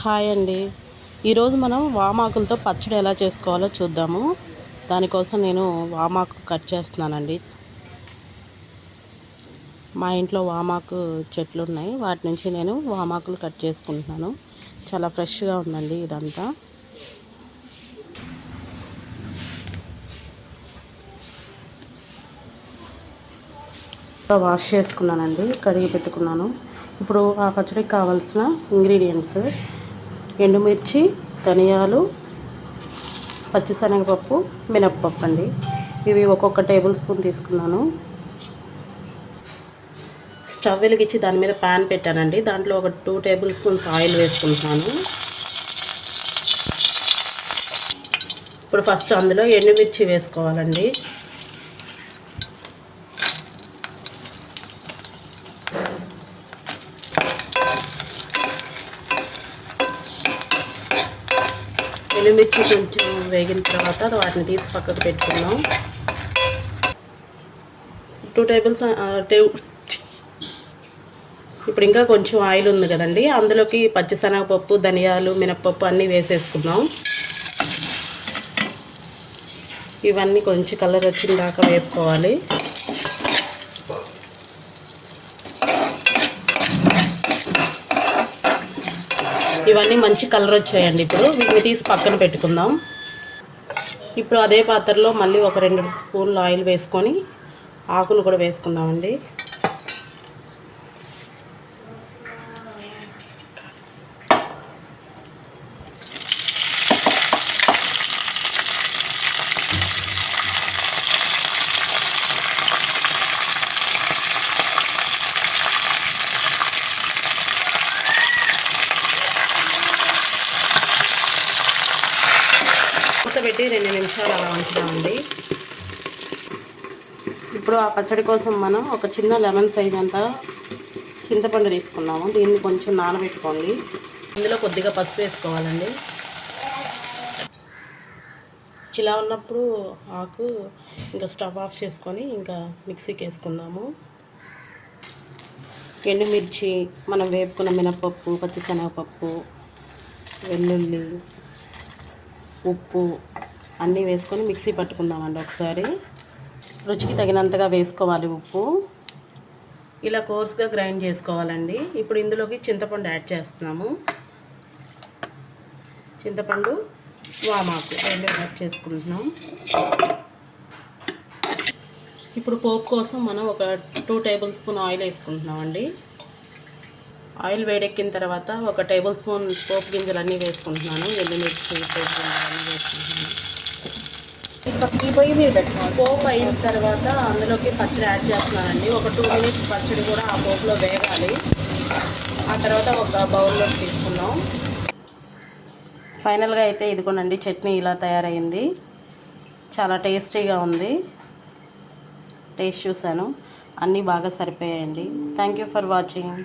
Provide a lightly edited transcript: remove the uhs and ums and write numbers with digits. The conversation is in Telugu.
హాయ్ అండి. ఈరోజు మనం వామాకులతో పచ్చడి ఎలా చేసుకోవాలో చూద్దాము. దానికోసం నేను వామాకు కట్ చేస్తున్నానండి. మా ఇంట్లో వామాకు చెట్లు ఉన్నాయి. వాటి నుంచి నేను వామాకులు కట్ చేసుకుంటున్నాను. చాలా ఫ్రెష్గా ఉందండి ఇదంతా. వాష్ చేసుకున్నానండి, కడిగి పెట్టుకున్నాను. ఇప్పుడు ఆ పచ్చడికి కావాల్సిన ఇంగ్రీడియంట్స్: ఎండుమిర్చి, ధనియాలు, పచ్చిశనగపప్పు, మినప్పప్పు అండి. ఇవి ఒక్కొక్క టేబుల్ స్పూన్ తీసుకున్నాను. స్టవ్ వెలిగించి దాని మీద ప్యాన్ పెట్టానండి. దాంట్లో ఒక 2 టేబుల్ స్పూన్స్ ఆయిల్ వేసుకుంటున్నాను. ఇప్పుడు ఫస్ట్ అందులో ఎండుమిర్చి వేసుకోవాలండి. ఎండుమిర్చి కొంచెం వేగిన తర్వాత వాటిని తీసి పక్కకు పెట్టుకుందాం. 2 టేబుల్స్ ఇప్పుడు ఇంకా కొంచెం ఆయిల్ ఉంది కదండి, అందులోకి పచ్చిశనగపప్పు, ధనియాలు, మినప్పప్పు అన్నీ వేసేసుకుందాం. ఇవన్నీ కొంచెం కలర్ వచ్చిన దాకా వేపుకోవాలి. ఇవన్నీ మంచి కలర్ వచ్చాయండి. ఇప్పుడు వీటిని తీసి పక్కన పెట్టుకుందాం. ఇప్పుడు అదే పాత్రలో మళ్ళీ ఒక 2 స్పూన్లు ఆయిల్ వేసుకొని ఆకులు కూడా వేసుకుందామండి. పెట్టి 2 నిమిషాలు అలా ఉంచుదామండి. ఇప్పుడు ఆ పచ్చడి కోసం మనం ఒక చిన్న లెమన్ సైజ్ అంతా చింతపండు తీసుకున్నాము. దీన్ని కొంచెం నానబెట్టుకోండి. ఇందులో కొద్దిగా పసుపు వేసుకోవాలండి. ఇలా ఉన్నప్పుడు ఆకు ఇంకా స్టవ్ ఆఫ్ చేసుకొని ఇంకా మిక్సీకి వేసుకుందాము. ఎండుమిర్చి, మనం వేపుకున్న మినపప్పు, పచ్చిశనగపప్పు, వెల్లుల్లి, ఉప్పు అన్నీ వేసుకొని మిక్సీ పట్టుకుందామండి ఒకసారి. రుచికి తగినంతగా వేసుకోవాలి ఉప్పు. ఇలా కోర్స్గా గ్రైండ్ చేసుకోవాలండి. ఇప్పుడు ఇందులోకి చింతపండు యాడ్ చేస్తున్నాము. చింతపండు, వామాకు రెండు యాడ్ చేసుకుంటున్నాం. ఇప్పుడు పోపు కోసం మనం ఒక 2 టేబుల్ స్పూన్ ఆయిల్ వేసుకుంటున్నామండి. ఆయిల్ వేడెక్కిన తర్వాత ఒక టేబుల్ స్పూన్ పోపు గింజలు అన్నీ వేసుకుంటున్నాను. ఎండుమిర్చి, పోపు గింజలు అన్నీ వేసుకుంటున్నాను. పోపు అయిన తర్వాత అందులోకి పచ్చడి యాడ్ చేస్తున్నానండి. ఒక 2 మినిట్స్ పచ్చడి కూడా ఆ పోపులో వేగాలి. ఆ తర్వాత ఒక బౌల్లోకి తీసుకున్నాం. ఫైనల్గా అయితే ఇదిగోనండి, చట్నీ ఇలా తయారైంది. చాలా టేస్టీగా ఉంది. టేస్ట్ చూశాను, అన్నీ బాగా సరిపోయాయండి. Thank you for watching.